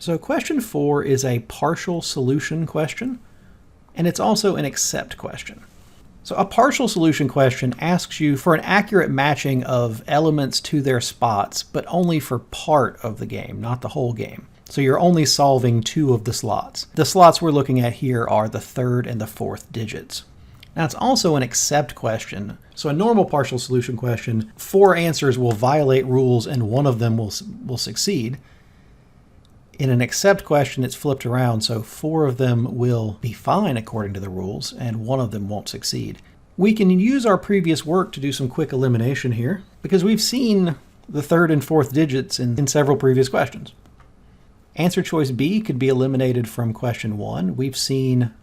So question 4 is a partial solution question, and it's also an accept question. So a partial solution question asks you for an accurate matching of elements to their spots, but only for part of the game, not the whole game. So you're only solving 2 of the slots. The slots we're looking at here are the 3rd and the 4th digits. Now it's also an accept question. So a normal partial solution question, 4 answers will violate rules and 1 of them will succeed. In an accept question, it's flipped around, so 4 of them will be fine according to the rules, and 1 of them won't succeed. We can use our previous work to do some quick elimination here, because we've seen the 3rd and 4th digits in several previous questions. Answer choice B could be eliminated from question 1. We've seen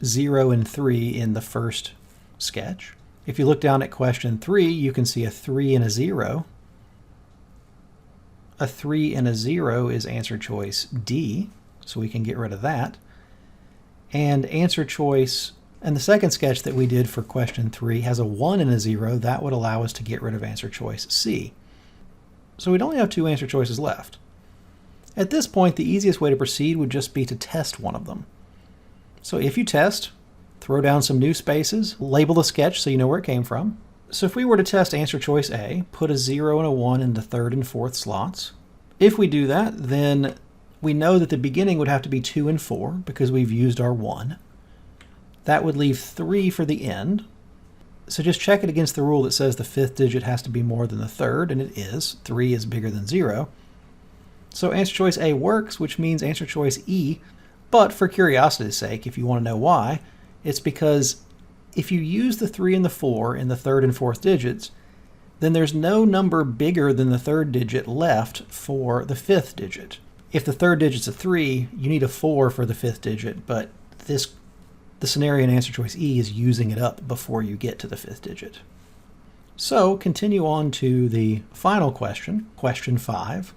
0 and 3 in the first sketch. If you look down at question 3, you can see a 3 and a 0. A 3 and a 0 is answer choice D, so we can get rid of that. And answer choice, and the second sketch that we did for question 3 has a 1 and a 0. That would allow us to get rid of answer choice C. So we'd only have 2 answer choices left. At this point, the easiest way to proceed would just be to test one of them. So if you test, throw down some new spaces, label the sketch so you know where it came from. So if we were to test answer choice A, put a 0 and a 1 in the 3rd and 4th slots. If we do that, then we know that the beginning would have to be 2 and 4 because we've used our 1. That would leave 3 for the end. So just check it against the rule that says the 5th digit has to be more than the 3rd, and it is. 3 is bigger than 0. So answer choice A works, which means answer choice E. But for curiosity's sake, if you want to know why, it's because if you use the 3 and the 4 in the 3rd and 4th digits, then there's no number bigger than the 3rd digit left for the 5th digit. If the 3rd digit's a 3, you need a 4 for the 5th digit, but the scenario in answer choice E is using it up before you get to the 5th digit. So continue on to the final question, question 5.